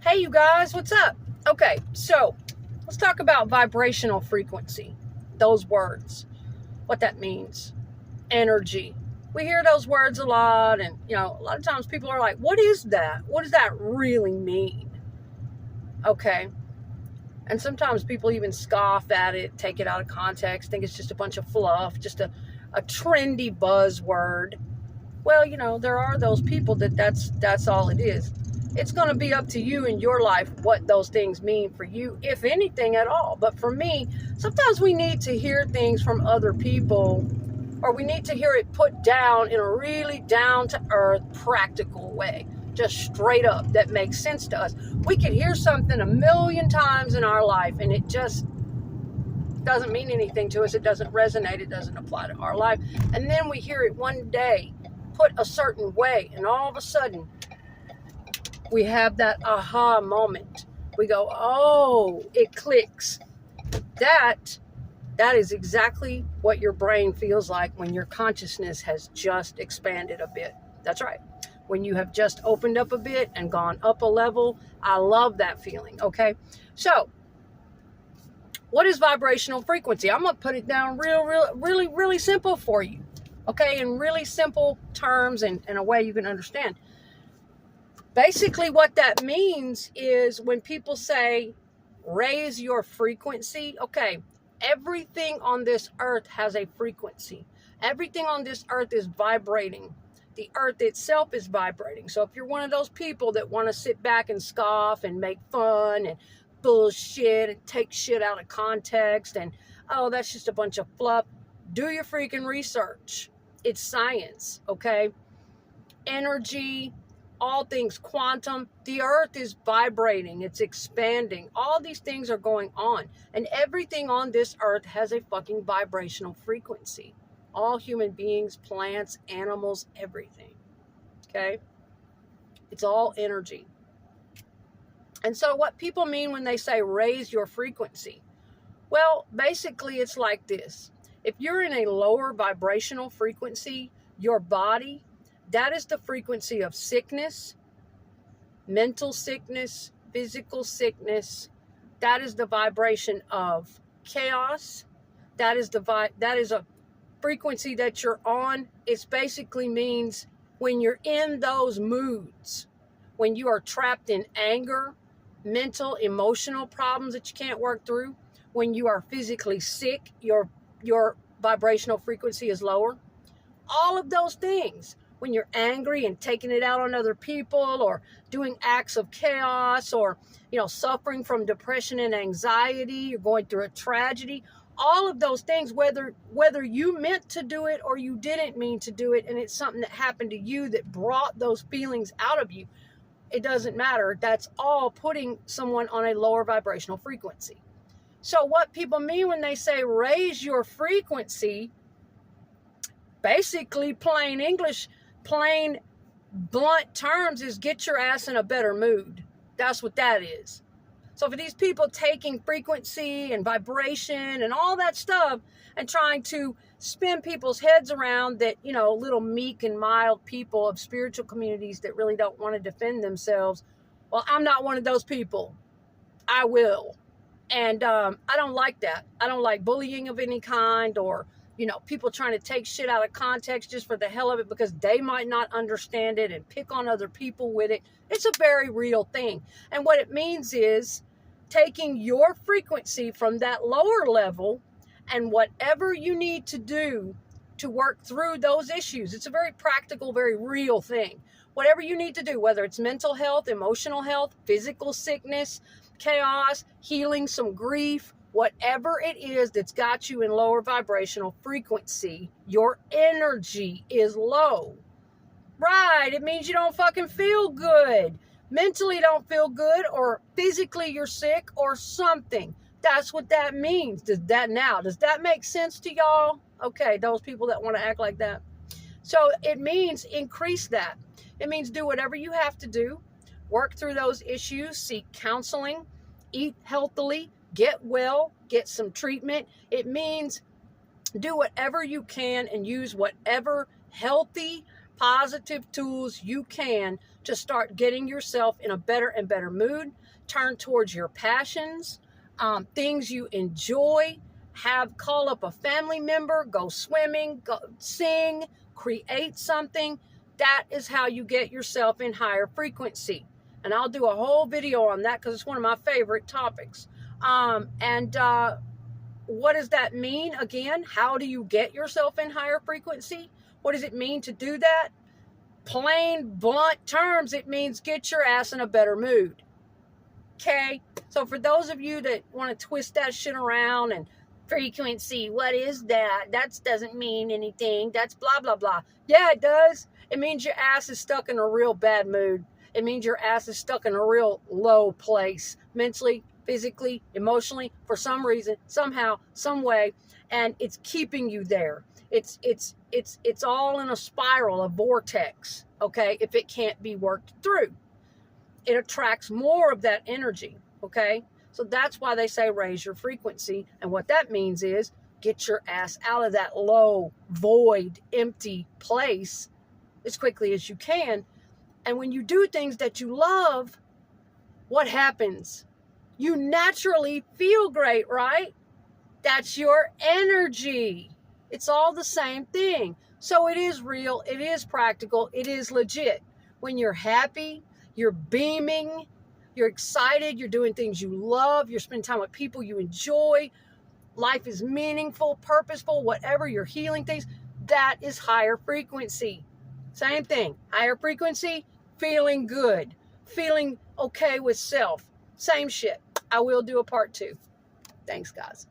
Hey, you guys, what's up? Okay, so let's talk about vibrational frequency. Those words, what that means, energy. We hear those words a lot, and a lot of times people are like, what is that? What does that really mean? Okay, and sometimes people even scoff at it, take it out of context, think it's just a bunch of fluff, just a trendy buzzword. Well, there are those people that's all it is. It's going to be up to you in your life what those things mean for you, if anything at all. But for me, sometimes we need to hear things from other people, or we need to hear it put down in a really down to earth, practical way, just straight up, that makes sense to us. We could hear something a million times in our life and it just doesn't mean anything to us. It doesn't resonate. It doesn't apply to our life. And then we hear it one day put a certain way, and all of a sudden we have that aha moment. We go, oh, it clicks. That is exactly what your brain feels like when your consciousness has just expanded a bit. That's right. When you have just opened up a bit and gone up a level. I love that feeling. Okay, so what is vibrational frequency? I'm going to put it down really simple for you. Okay, in really simple terms and in a way you can understand. Basically, what that means is when people say, raise your frequency, okay, everything on this earth has a frequency. Everything on this earth is vibrating. The earth itself is vibrating. So if you're one of those people that want to sit back and scoff and make fun and bullshit and take shit out of context and, oh, that's just a bunch of fluff, do your freaking research. It's science, okay? Energy, all things quantum. The earth is vibrating. It's expanding. All these things are going on. And everything on this earth has a fucking vibrational frequency. All human beings, plants, animals, everything. Okay? It's all energy. And so what people mean when they say raise your frequency? Well, basically it's like this. If you're in a lower vibrational frequency, your body, that is the frequency of sickness, mental sickness, physical sickness. That is the vibration of chaos. That is a frequency that you're on. It basically means when you're in those moods, when you are trapped in anger, mental, emotional problems that you can't work through, when you are physically sick, your vibrational frequency is lower. All of those things, when you're angry and taking it out on other people, or doing acts of chaos, or suffering from depression and anxiety, you're going through a tragedy, all of those things, whether you meant to do it or you didn't mean to do it, and it's something that happened to you that brought those feelings out of you, it doesn't matter. That's all putting someone on a lower vibrational frequency. So what people mean when they say raise your frequency, basically plain English, plain blunt terms, is get your ass in a better mood. That's what that is. So for these people taking frequency and vibration and all that stuff and trying to spin people's heads around that, little meek and mild people of spiritual communities that really don't want to defend themselves. Well, I'm not one of those people. I will. And I don't like that. I don't like bullying of any kind, or, people trying to take shit out of context just for the hell of it because they might not understand it and pick on other people with it. It's a very real thing. And what it means is taking your frequency from that lower level and whatever you need to do to work through those issues. It's a very practical, very real thing. Whatever you need to do, whether it's mental health, emotional health, physical sickness, chaos, healing some grief, whatever it is that's got you in lower vibrational frequency, your energy is low. Right, it means you don't fucking feel good. Mentally don't feel good, or physically you're sick or something. That's what that means. Does that make sense to y'all? Okay, those people that want to act like that. So it means increase that. It means do whatever you have to do. Work through those issues, seek counseling, eat healthily, get well, get some treatment. It means do whatever you can and use whatever healthy, positive tools you can to start getting yourself in a better and better mood. Turn towards your passions, things you enjoy. Call up a family member, go swimming, go sing, create something. That is how you get yourself in higher frequency. And I'll do a whole video on that because it's one of my favorite topics. What does that mean? Again, how do you get yourself in higher frequency? What does it mean to do that? Plain, blunt terms, it means get your ass in a better mood. Okay? So for those of you that want to twist that shit around and frequency, what is that? That doesn't mean anything. That's blah, blah, blah. Yeah, it does. It means your ass is stuck in a real bad mood. It means your ass is stuck in a real low place, mentally, physically, emotionally, for some reason, somehow, some way, and it's keeping you there. It's all in a spiral, a vortex, okay, if it can't be worked through. It attracts more of that energy, okay? So that's why they say raise your frequency, and what that means is get your ass out of that low, void, empty place as quickly as you can. And when you do things that you love, what happens? You naturally feel great, right? That's your energy. It's all the same thing. So it is real, it is practical, it is legit. When you're happy, you're beaming, you're excited, you're doing things you love, you're spending time with people you enjoy, life is meaningful, purposeful, whatever, you're healing things, that is higher frequency. Same thing, higher frequency, feeling good, feeling okay with self. Same shit. I will do a part 2. Thanks, guys.